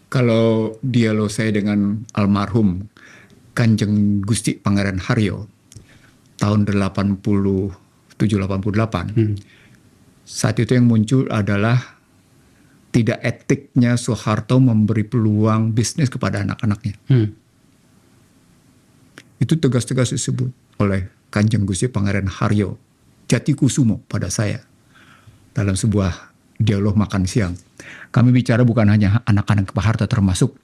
Kalau dialog saya dengan almarhum Kanjeng Gusti Pangeran Haryo tahun 87-88, saat itu yang muncul adalah tidak etiknya Soeharto memberi peluang bisnis kepada anak-anaknya. Itu tegas-tegas disebut oleh Kanjeng Gusti Pangeran Haryo Jatikusumo pada saya dalam sebuah dialog makan siang. Kami bicara bukan hanya anak-anak Pak Harto, termasuk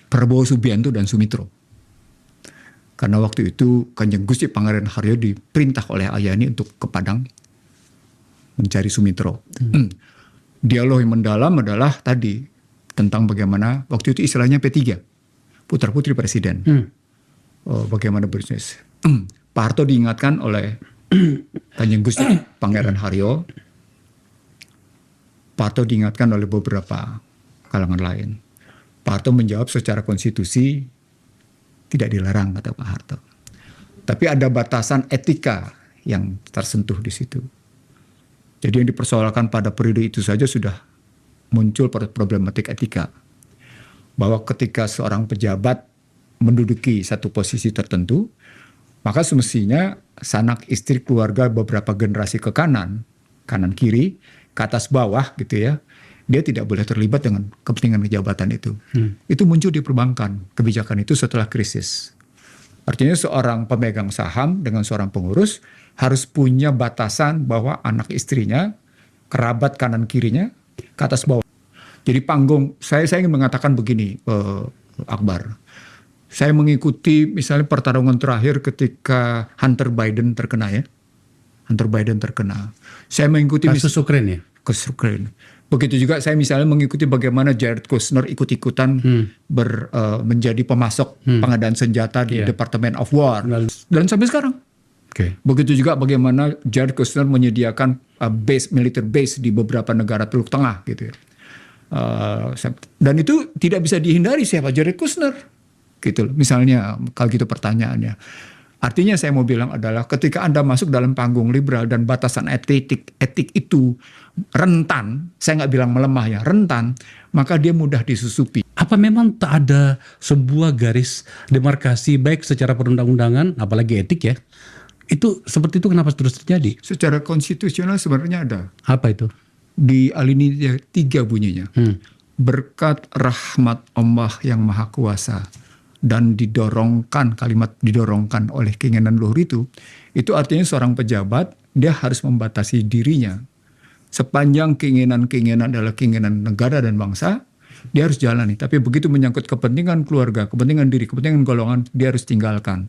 Prabowo Subianto dan Sumitro. Karena waktu itu Kanjeng Gusti Pangeran Haryo diperintah oleh Ayani untuk ke Padang mencari Sumitro. Dialog yang mendalam adalah tadi tentang bagaimana waktu itu istilahnya P3, putra putri presiden. Bagaimana bisnis. Pak Harto diingatkan oleh Kanjeng Gusti Pangeran Haryo. Pak Harto diingatkan oleh beberapa kalangan lain. Pak Harto menjawab secara konstitusi tidak dilarang, kata Pak Harto. Tapi ada batasan etika yang tersentuh di situ. Jadi yang dipersoalkan pada periode itu saja sudah muncul problematik etika. Bahwa ketika seorang pejabat menduduki satu posisi tertentu, maka semestinya sanak istri keluarga beberapa generasi ke kanan kiri, ke atas bawah gitu ya, dia tidak boleh terlibat dengan kepentingan jabatan itu. Itu muncul di perbankan, kebijakan itu setelah krisis. Artinya seorang pemegang saham dengan seorang pengurus harus punya batasan bahwa anak istrinya, kerabat kanan kirinya, ke atas bawah. Jadi panggung, saya ingin mengatakan begini, Akbar. Saya mengikuti misalnya pertarungan terakhir ketika Hunter Biden terkena ya. Hunter Biden terkena. Saya mengikuti kasus Ukraina ya? Kasus Ukraina. Begitu juga saya misalnya mengikuti bagaimana Jared Kushner ikut-ikutan menjadi pemasok pengadaan senjata di Department of War. Dan sampai sekarang. Begitu juga bagaimana Jared Kushner menyediakan military base di beberapa negara Teluk Tengah gitu ya. Dan itu tidak bisa dihindari siapa Jared Kushner. Gitu loh. Misalnya kalau gitu pertanyaannya. Artinya saya mau bilang adalah ketika Anda masuk dalam panggung liberal dan batasan etik itu rentan, saya nggak bilang melemah ya, rentan, maka dia mudah disusupi. Apa memang tak ada sebuah garis demarkasi baik secara perundang-undangan, apalagi etik ya? Itu seperti itu kenapa terus terjadi? Secara konstitusional sebenarnya ada. Apa itu? Di alinea 3 bunyinya. Berkat rahmat Allah yang Maha Kuasa dan didorongkan, kalimat didorongkan oleh keinginan luhur itu artinya seorang pejabat dia harus membatasi dirinya. Sepanjang keinginan adalah keinginan negara dan bangsa, dia harus jalani. Tapi begitu menyangkut kepentingan keluarga, kepentingan diri, kepentingan golongan, dia harus tinggalkan.